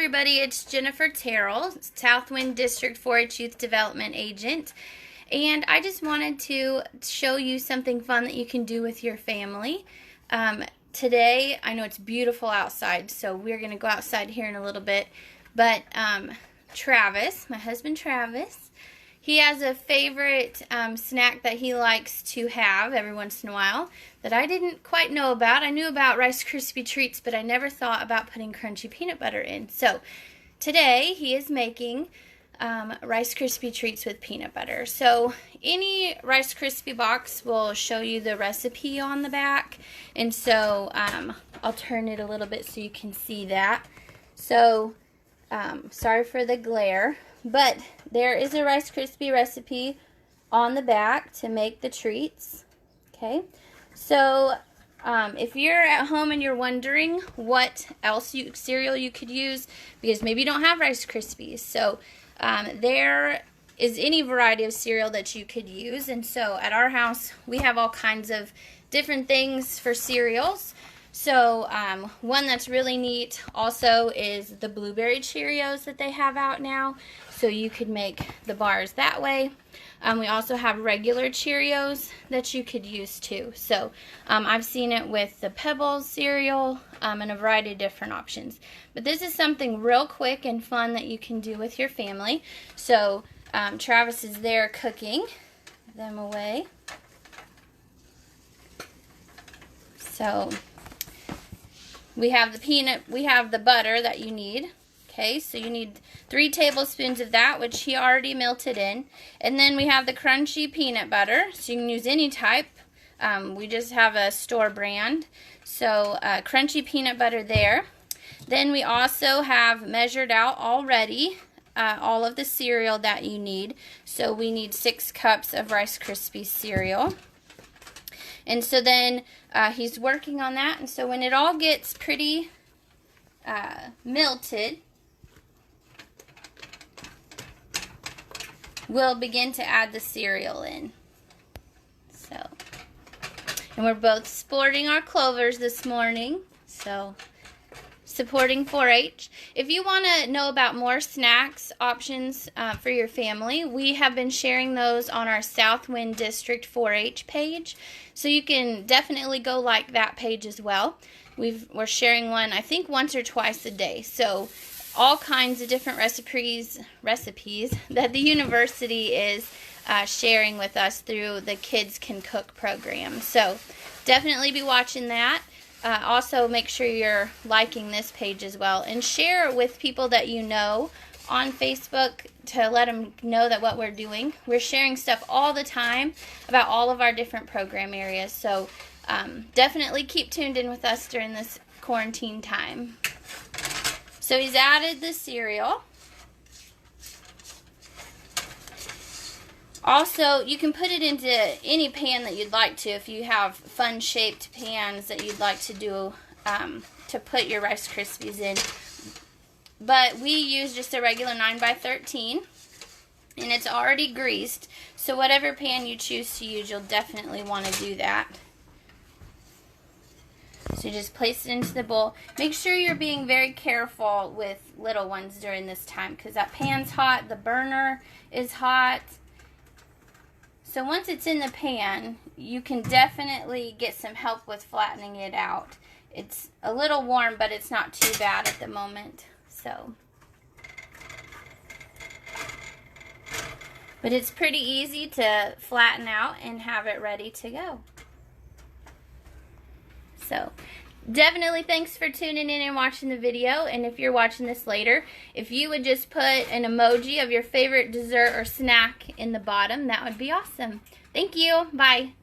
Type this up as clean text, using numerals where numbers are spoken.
everybody, it's Jennifer Terrell, Southwind District 4-H Youth Development Agent, and I just wanted to show you something fun that you can do with your family. Today, I know it's beautiful outside, so we're going to go outside here in a little bit, but Travis, my husband Travis, he has a favorite snack that he likes to have every once in a while that I didn't quite know about. I knew about Rice Krispie Treats, but I never thought about putting crunchy peanut butter in. So today he is making Rice Krispie Treats with peanut butter. So any Rice Krispie box will show you the recipe on the back. And so I'll turn it a little bit so you can see that. So sorry for the glare. But there is a Rice Krispie recipe on the back to make the treats. Okay, so if you're at home and you're wondering what else cereal you could use, because maybe you don't have Rice Krispies, so there is any variety of cereal that you could use. And so at our house we have all kinds of different things for cereals. So one that's really neat also is the blueberry Cheerios that they have out now. So you could make the bars that way. We also have regular Cheerios that you could use too. So I've seen it with the Pebbles cereal and a variety of different options. But this is something real quick and fun that you can do with your family. So Travis is there cooking them away. So we have the butter that you need. Okay, so you need 3 tablespoons of that, which he already melted in. And then we have the crunchy peanut butter, so you can use any type. We just have a store brand. So crunchy peanut butter there. Then we also have measured out already all of the cereal that you need. So we need 6 cups of Rice Krispies cereal. And so then he's working on that. And so when it all gets pretty melted, we'll begin to add the cereal in. So, and we're both sporting our Clovers this morning. So, supporting 4-H. If you want to know about more snacks options for your family, we have been sharing those on our Southwind District 4-H page. So you can definitely go like that page as well. We're sharing one, I think, once or twice a day. So all kinds of different recipes that the university is sharing with us through the Kids Can Cook program. So definitely be watching that. Also make sure you're liking this page as well, and share with people that you know on Facebook to let them know that what we're doing. We're sharing stuff all the time about all of our different program areas. So definitely keep tuned in with us during this quarantine time. So he's added the cereal. Also, you can put it into any pan that you'd like to if you have fun shaped pans that you'd like to do to put your Rice Krispies in. But we use just a regular 9x13, and it's already greased. So whatever pan you choose to use, you'll definitely want to do that. So you just place it into the bowl. Make sure you're being very careful with little ones during this time, because that pan's hot, the burner is hot. So once it's in the pan, you can definitely get some help with flattening it out. It's a little warm, but it's not too bad at the moment. So, but it's pretty easy to flatten out and have it ready to go. So definitely thanks for tuning in and watching the video. And if you're watching this later, if you would just put an emoji of your favorite dessert or snack in the bottom, that would be awesome. Thank you. Bye.